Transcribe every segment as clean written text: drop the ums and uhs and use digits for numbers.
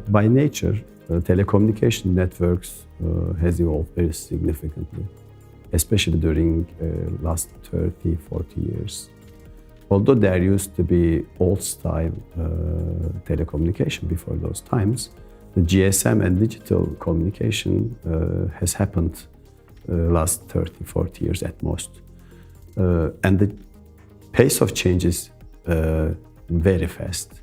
By nature, telecommunication networks has evolved very significantly, especially during last 30, 40 years. Although there used to be old-style telecommunication before those times, the GSM and digital communication has happened last 30, 40 years at most. And the pace of change is very fast.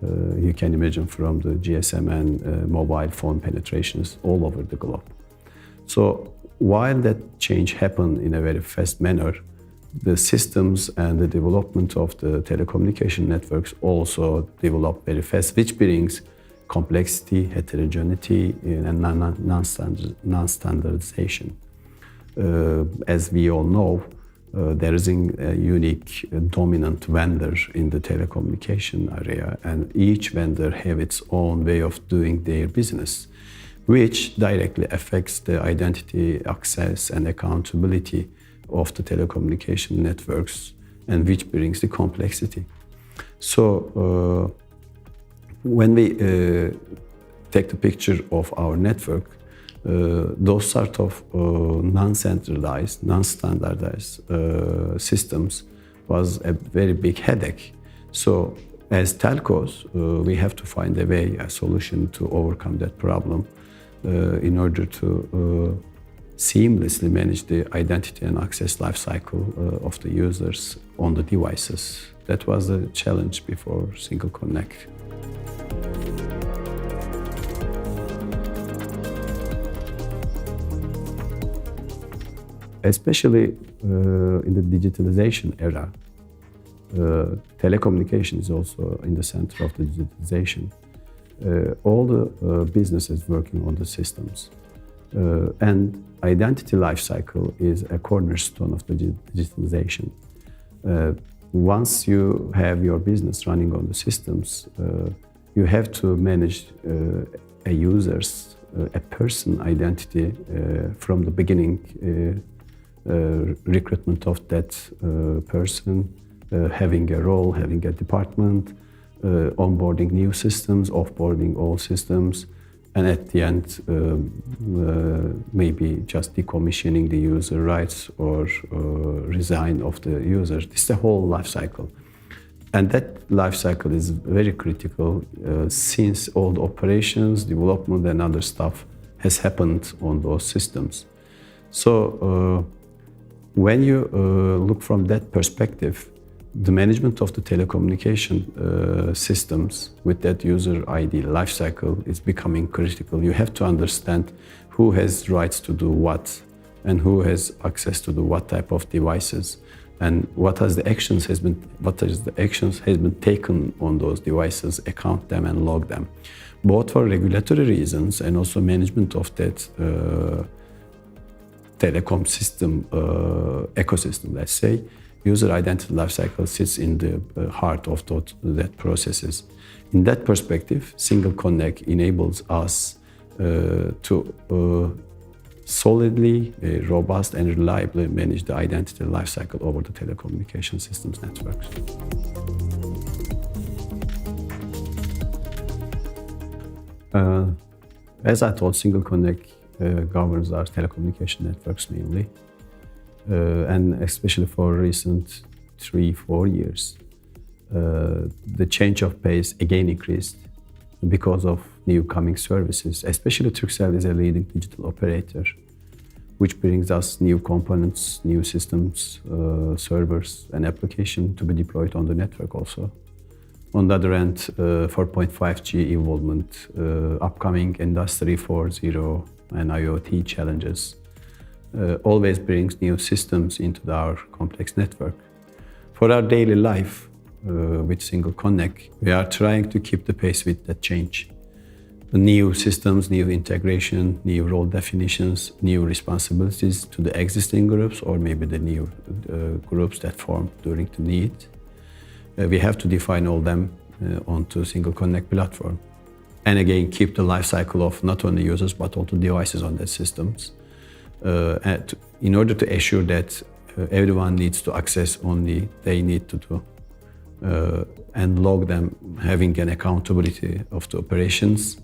You can imagine from the GSM and mobile phone penetrations all over the globe. So while that change happened in a very fast manner, the systems and the development of the telecommunication networks also developed very fast, which brings complexity, heterogeneity, and non-standardization. As we all know, there is a unique dominant vendor in the telecommunication area, and each vendor have its own way of doing their business, which directly affects the identity, access, and accountability of the telecommunication networks, and which brings the complexity. So when we take the picture of our network, those sort of non-centralized, non-standardized systems was a very big headache. So as telcos, we have to find a way, a solution to overcome that problem in order to seamlessly manage the identity and access lifecycle of the users on the devices. That was the challenge before Single Connect. Especially in the digitalization era, telecommunication is also in the center of the digitalization. All the businesses working on the systems. And identity lifecycle is a cornerstone of the digitalization. Once you have your business running on the systems, you have to manage a user's, a person identity from the beginning, recruitment of that person, having a role, having a department, onboarding new systems, offboarding all systems, and at the end, maybe just decommissioning the user rights or resign of the user. This is the whole life cycle. And that life cycle is very critical since all the operations, development, and other stuff has happened on those systems. So when you look from that perspective, the management of the telecommunication systems with that user ID lifecycle is becoming critical. You have to understand who has rights to do what and who has access to do what type of devices, and what actions has been taken on those devices, account them and log them, both for regulatory reasons and also management of that telecom system ecosystem, let's say. User identity lifecycle sits in the heart of that processes. In that perspective, Single Connect enables us to solidly, robust, and reliably manage the identity lifecycle over the telecommunication systems networks. As I told, Single Connect governs our telecommunication networks mainly. And especially for recent 3-4 years, the change of pace again increased because of new coming services. Especially Turkcell is a leading digital operator, which brings us new components, new systems, servers, and application to be deployed on the network also. On the other end, 4.5G involvement, upcoming Industry 4.0 and IoT challenges always brings new systems into our complex network. For our daily life with Single Connect, we are trying to keep the pace with that change. The new systems, new integration, new role definitions, new responsibilities to the existing groups, or maybe the new groups that form during the need. We have to define all them onto Single Connect platform. And again, keep the life cycle of not only users, but also devices on the systems. In order to assure that everyone needs to access only they need to do. and log them, having an accountability of the operations,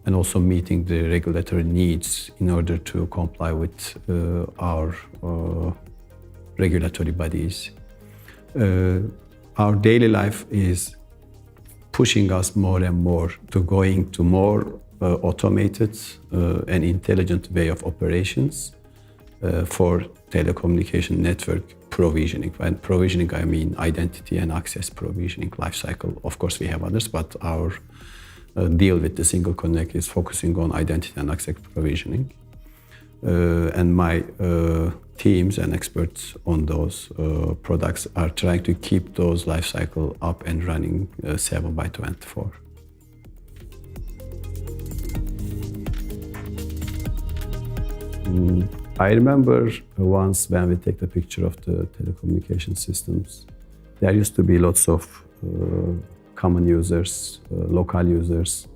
and also meeting the regulatory needs in order to comply with our regulatory bodies. Our daily life is pushing us more and more to going to more automated and intelligent way of operations for telecommunication network provisioning. And provisioning, I mean identity and access provisioning lifecycle. Of course, we have others, but our deal with the single connect is focusing on identity and access provisioning. And my teams and experts on those products are trying to keep those lifecycle up and running 7/24. I remember once when we take the picture of the telecommunication systems, there used to be lots of common users, local users,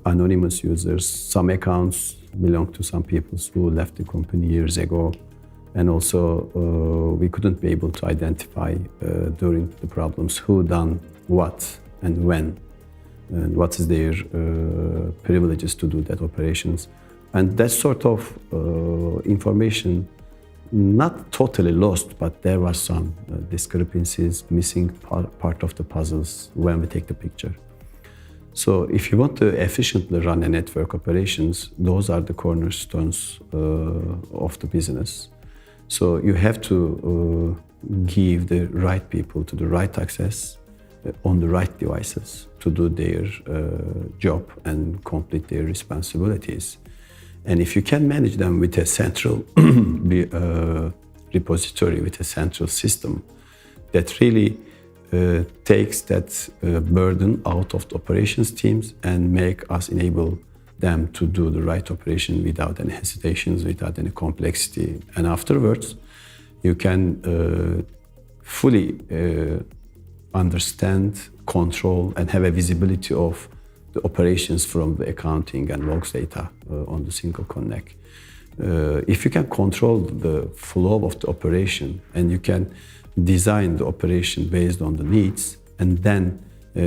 anonymous users. Some accounts belong to some people who left the company years ago. And also we couldn't be able to identify during the problems who done what and when, and what is their privileges to do that operations. And that sort of information, not totally lost, but there were some discrepancies, missing part of the puzzles when we take the picture. So if you want to efficiently run a network operations, those are the cornerstones of the business. So you have to give the right people to the right access on the right devices to do their job and complete their responsibilities. And if you can manage them with a central repository, with a central system that really takes that burden out of the operations teams and make us enable them to do the right operation without any hesitations, without any complexity. And afterwards, you can fully understand, control, and have a visibility of the operations from the accounting and logs data on the single connect. If you can control the flow of the operation and you can design the operation based on the needs and then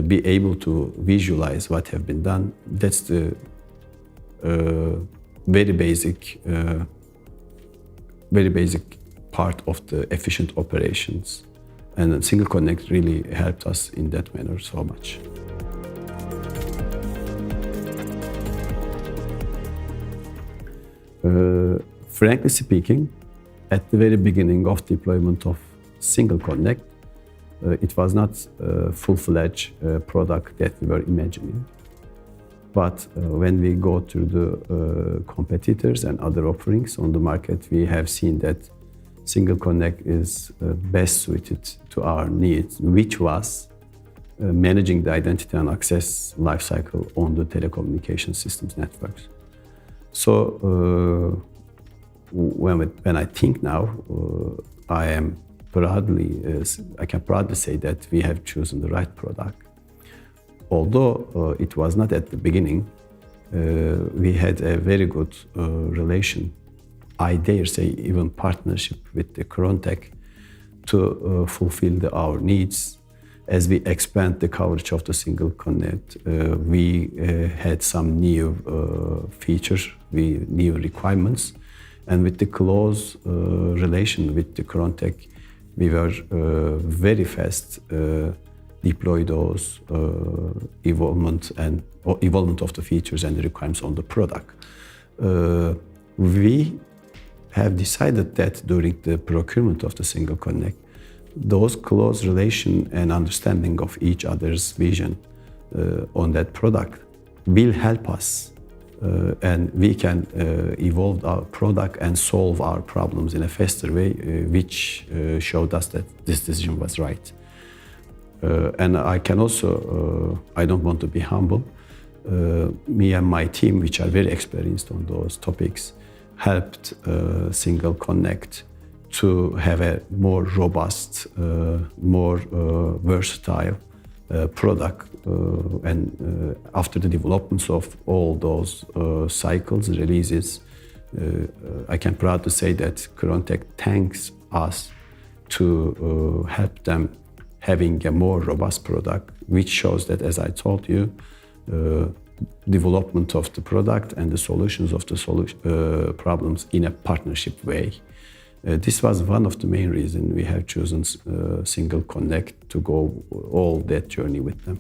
be able to visualize what have been done, that's the very basic part of the efficient operations. And Single Connect really helped us in that manner so much. Frankly speaking, at the very beginning of deployment of Single Connect, it was not a full-fledged product that we were imagining. But when we go to the competitors and other offerings on the market, we have seen that Single Connect is best suited to our needs, which was managing the identity and access lifecycle on the telecommunication systems networks. So when I think now, I can proudly say that we have chosen the right product. Although it was not at the beginning, we had a very good relation, I dare say even partnership with the Crontech to fulfill our needs. As we expand the coverage of the Single Connect, we had some new features, new requirements, and with the close relation with the Crontech, we were very fast deploy those evolvement of the features and the requirements on the product. We have decided that during the procurement of the Single Connect, those close relation and understanding of each other's vision on that product will help us, and we can evolve our product and solve our problems in a faster way, which showed us that this decision was right. And I can also, I don't want to be humble, me and my team, which are very experienced on those topics, helped Single Connect to have a more robust, more versatile product. And after the developments of all those cycles, releases, I can proud to say that Crontech thanks us to help them having a more robust product, which shows that, as I told you, development of the product and the solutions of the problems in a partnership way. This was one of the main reasons we have chosen Single Connect to go all that journey with them.